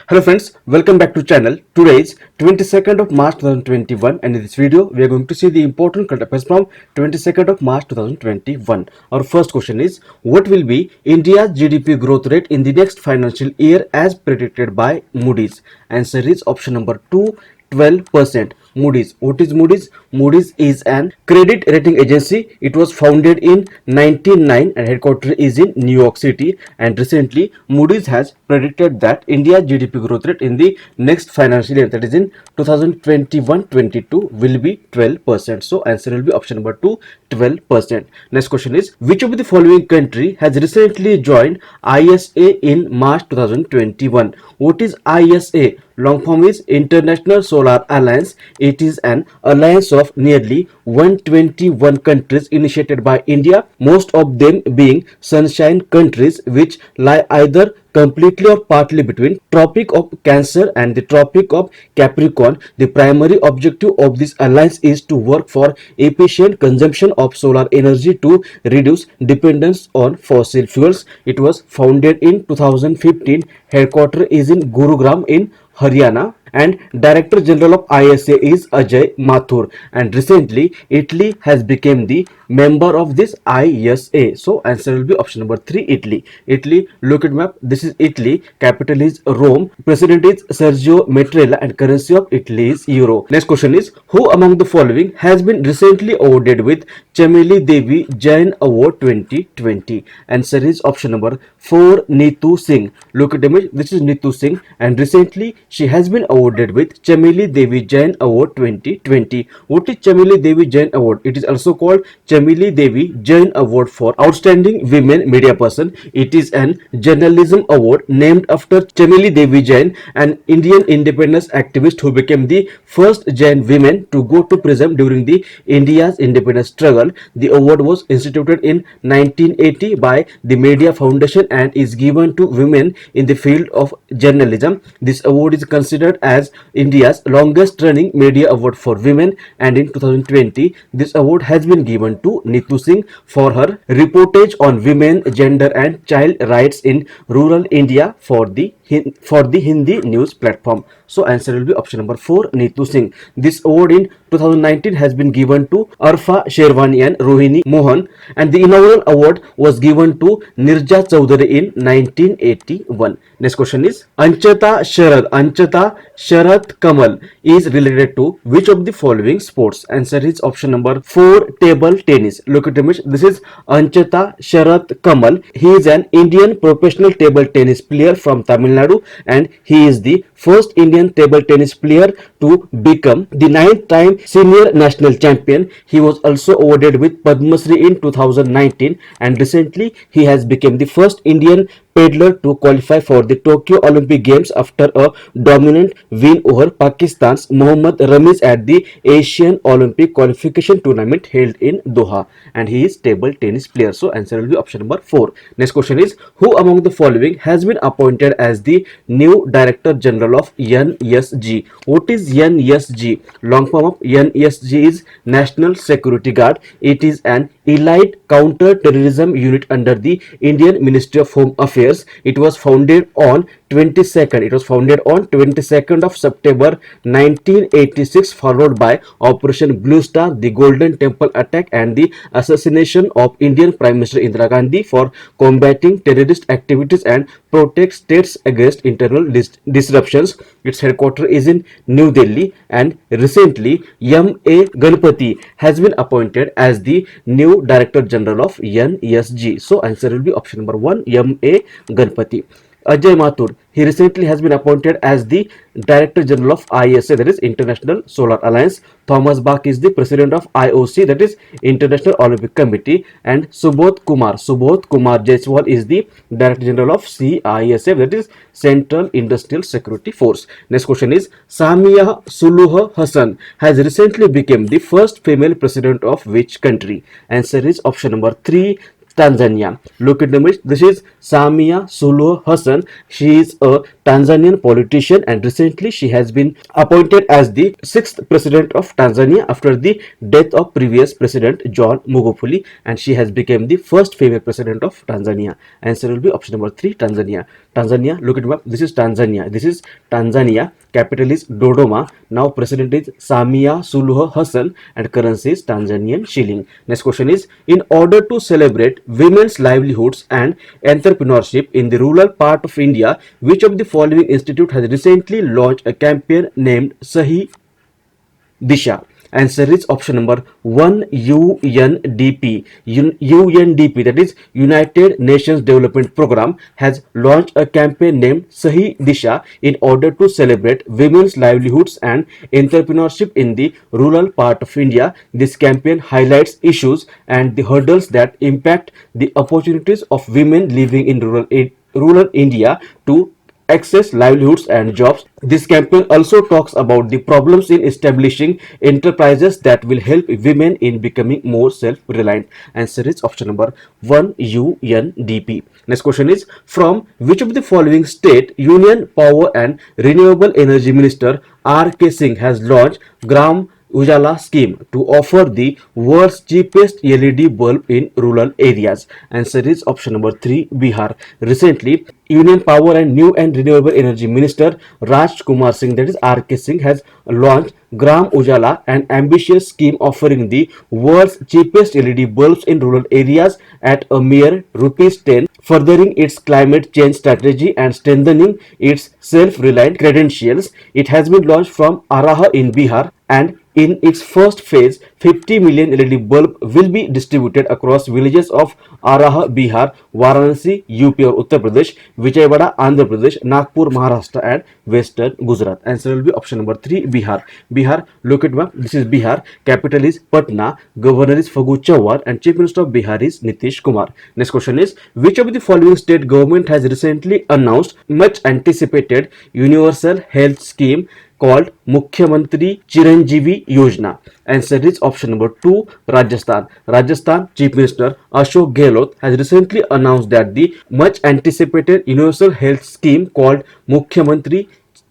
Hello friends, welcome back to channel. Today is 22nd of March 2021 and in this video we are going to see the important current affairs from 22nd of March 2021. Our first question is, what will be India's GDP growth rate in the next financial year as predicted by Moody's? Answer is option number 2, 12%. Moody's. What is Moody's? Moody's is an credit rating agency. It was founded in 1909 and headquarters is in New York City. And recently, Moody's has predicted that India's GDP growth rate in the next financial year, that is in 2021-22, will be 12%. So, answer will be option number 2, 12%. Next question is, which of the following country has recently joined ISA in March 2021? What is ISA? Long form is International Solar Alliance. It is an alliance of nearly 121 countries initiated by India, most of them being sunshine countries which lie either completely or partly between Tropic of Cancer and the Tropic of Capricorn. The primary objective of this alliance is to work for efficient consumption of solar energy to reduce dependence on fossil fuels. It was founded in 2015. Headquarters is in Gurugram in Haryana and Director General of ISA is Ajay Mathur, and recently Italy has become the member of this ISA. So answer will be option number 3, Italy. Italy, look at map. This is Italy. Capital is Rome. President is Sergio Mattarella and currency of Italy is euro. Next question is, who among the following has been recently awarded with Chameli Devi Jain Award 2020? Answer is option number 4, Neetu Singh. Look at the image. This is Neetu Singh and recently she has been awarded with Chameli Devi Jain Award 2020. What is Chameli Devi Jain Award? It is also called Chameli Devi Jain Award for Outstanding Women Media Person. It is an journalism award named after Chameli Devi Jain, an Indian independence activist who became the first Jain woman to go to prison during the India's independence struggle. The award was instituted in 1980 by the Media Foundation and is given to women in the field of journalism. This award is considered as India's longest running media award for women, and in 2020 this award has been given to Neetu Singh for her reportage on women, gender and child rights in rural India for the Hindi news platform. So answer will be option number 4, Neetu Singh. This award in 2019 has been given to Arfa Sherwani and Rohini Mohan, and the inaugural award was given to Nirja Chaudhary in 1981. Next question is, Anchata Sharad Kamal is related to which of the following sports? Answer is option number 4, table tennis. Look at the image. This is Anchata Sharad Kamal. He is an Indian professional table tennis player from Tamil Nadu and he is the first Indian table tennis player to become the 9th time senior national champion. He was also awarded with Padma Shri in 2019 and recently he has become the first Indian paddler to qualify for the Tokyo Olympic Games after a dominant win over Pakistan's Mohammad Ramis at the Asian Olympic Qualification Tournament held in Doha, and he is table tennis player. So answer will be option number 4. Next question is, who among the following has been appointed as the new Director General of NSG? What is NSG? Long form of NSG is National Security Guard. It is an elite counter-terrorism unit under the Indian Ministry of Home Affairs. It was founded on 22nd of September 1986, followed by Operation Blue Star, the Golden Temple attack and the assassination of Indian Prime Minister Indira Gandhi for combating terrorist activities and protect states against internal disruptions. Its headquarters is in New Delhi and recently M.A. Ganpati has been appointed as the new Director General of NSG. So answer will be option number 1, M.A. Ganpati. Ajay Mathur, he recently has been appointed as the Director General of ISA, that is International Solar Alliance. Thomas Bach is the President of IOC, that is International Olympic Committee, and Subodh Kumar Jaiswal is the Director General of CISF, that is Central Industrial Security Force. Next question is, Samia Suluhu Hassan has recently become the first female president of which country? Answer is option number 3, Tanzania. Look at the image. This is Samia Suluhu Hassan. She is a Tanzanian politician and recently she has been appointed as the sixth president of Tanzania after the death of previous president John Magufuli, and she has become the first female president of Tanzania. Answer will be option number 3, Tanzania. Tanzania, look at map. This is Tanzania. This is Tanzania. Capital is Dodoma. Now president is Samia Suluhu Hassan and currency is Tanzanian shilling. Next question is, in order to celebrate women's livelihoods and entrepreneurship in the rural part of India, which of the following institute has recently launched a campaign named Sahi Disha? Answer is option number 1, UNDP. UNDP, that is United Nations Development Program, has launched a campaign named Sahi Disha in order to celebrate women's livelihoods and entrepreneurship in the rural part of India. This campaign highlights issues and the hurdles that impact the opportunities of women living in rural India to access livelihoods and jobs. This campaign also talks about the problems in establishing enterprises that will help women in becoming more self-reliant. Answer is option number 1, UNDP. Next question is, from which of the following state Union Power and Renewable Energy Minister R.K. Singh has launched Gram Ujala scheme to offer the world's cheapest LED bulb in rural areas? Answer is option number 3, Bihar. Recently, Union Power and New and Renewable Energy Minister Raj Kumar Singh, that is RK Singh, has launched Gram Ujala, an ambitious scheme offering the world's cheapest LED bulbs in rural areas at a mere rupees 10, furthering its climate change strategy and strengthening its self-reliant credentials. It has been launched from Araha in Bihar, and in its first phase, 50 million LED bulb will be distributed across villages of Araha, Bihar, Varanasi, UP or Uttar Pradesh, Vijayawada, Andhra Pradesh, Nagpur, Maharashtra and Western Gujarat. Answer will be option number 3, Bihar. Bihar, look at map. This is Bihar. Capital is Patna. Governor is Fagu Chauhan and Chief Minister of Bihar is Nitish Kumar. Next question is, which of the following state government has recently announced much anticipated universal health scheme called Mukhyamantri Chiranjeevi Yojana? Answer is option number 2, Rajasthan. Rajasthan Chief Minister Ashok Gehlot has recently announced that the much anticipated universal health scheme called Mukhyamantri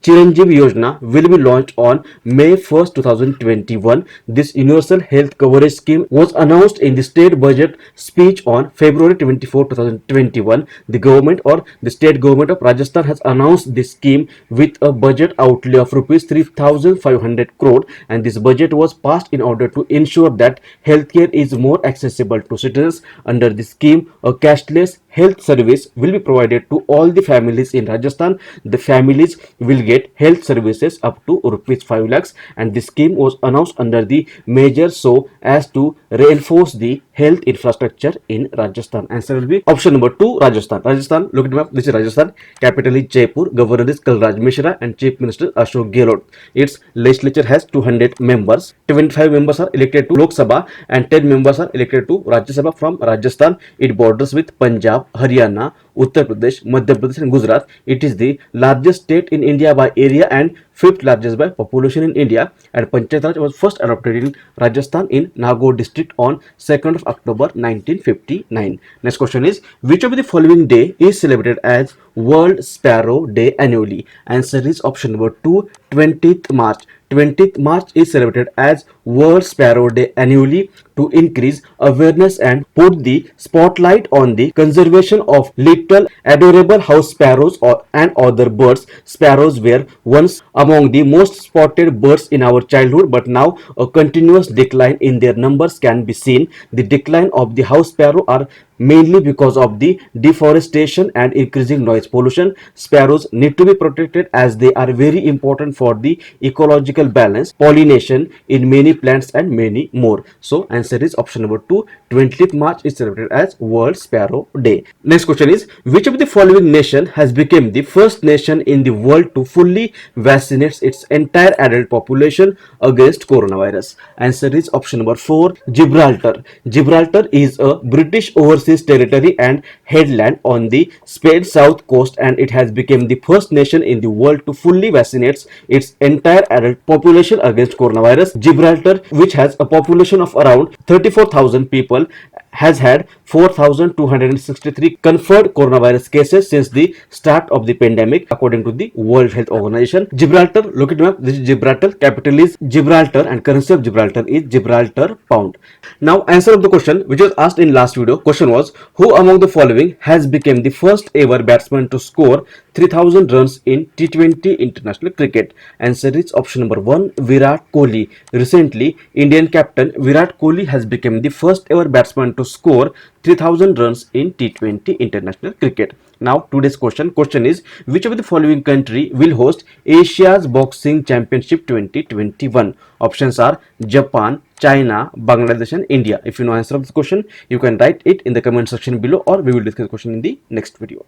Chiranjeevi Yojana will be launched on May 1st, 2021. This universal health coverage scheme was announced in the state budget speech on February 24, 2021. The government or the state government of Rajasthan has announced this scheme with a budget outlay of rupees 3,500 crore, and this budget was passed in order to ensure that healthcare is more accessible to citizens. Under the scheme, a cashless health service will be provided to all the families in Rajasthan. The families will get health services up to rupees 5 lakhs, and this scheme was announced under the measure so as to reinforce the health infrastructure in Rajasthan. Answer will be option number 2, Rajasthan. Rajasthan, look at the map. This is Rajasthan. Capital is Jaipur. Governor is Kalraj Mishra and Chief Minister Ashok Gehlot. Its legislature has 200 members. 25 members are elected to Lok Sabha and 10 members are elected to Rajya Sabha from Rajasthan. It borders with Punjab, Haryana, Uttar Pradesh, Madhya Pradesh and Gujarat. It is the largest state in India by area and fifth largest by population in India, and Panchayat Raj was first adopted in Rajasthan in Nagaur district on 2nd of October 1959. Next question is, which of the following day is celebrated as World Sparrow Day annually? Answer is option number 2, 20th March. 20th March is celebrated as World Sparrow Day annually to increase awareness and put the spotlight on the conservation of little adorable house sparrows and other birds. Sparrows were once among the most spotted birds in our childhood, but now a continuous decline in their numbers can be seen. The decline of the house sparrow are mainly because of the deforestation and increasing noise pollution. Sparrows need to be protected as they are very important for the ecological balance, pollination in many plants and many more. So answer is option number 2, 20th March is celebrated as World Sparrow Day. Next question is, which of the following nation has become the first nation in the world to fully vaccinate its entire adult population against coronavirus? Answer is option number 4, Gibraltar. Gibraltar is a British overseas territory and headland on the Spain south coast, and it has become the first nation in the world to fully vaccinate its entire adult population against coronavirus. Gibraltar, which has a population of around 34,000 people, has had 4,263 confirmed coronavirus cases since the start of the pandemic, according to the World Health Organization. Gibraltar, look at map. This is Gibraltar. Capital is Gibraltar, and currency of Gibraltar is Gibraltar pound. Now, answer of the question which was asked in last video. Question was, who among the following has become the first ever batsman to score 3,000 runs in T20 international cricket? Answer is option number 1, Virat Kohli. Recently, Indian captain Virat Kohli has become the first ever batsman to score 3,000 runs in T20 international cricket. Now, today's question is, which of the following country will host Asia's Boxing Championship 2021? Options are Japan, China, Bangladesh and India. If you know answer of this question, you can write it in the comment section below, or we will discuss the question in the next video.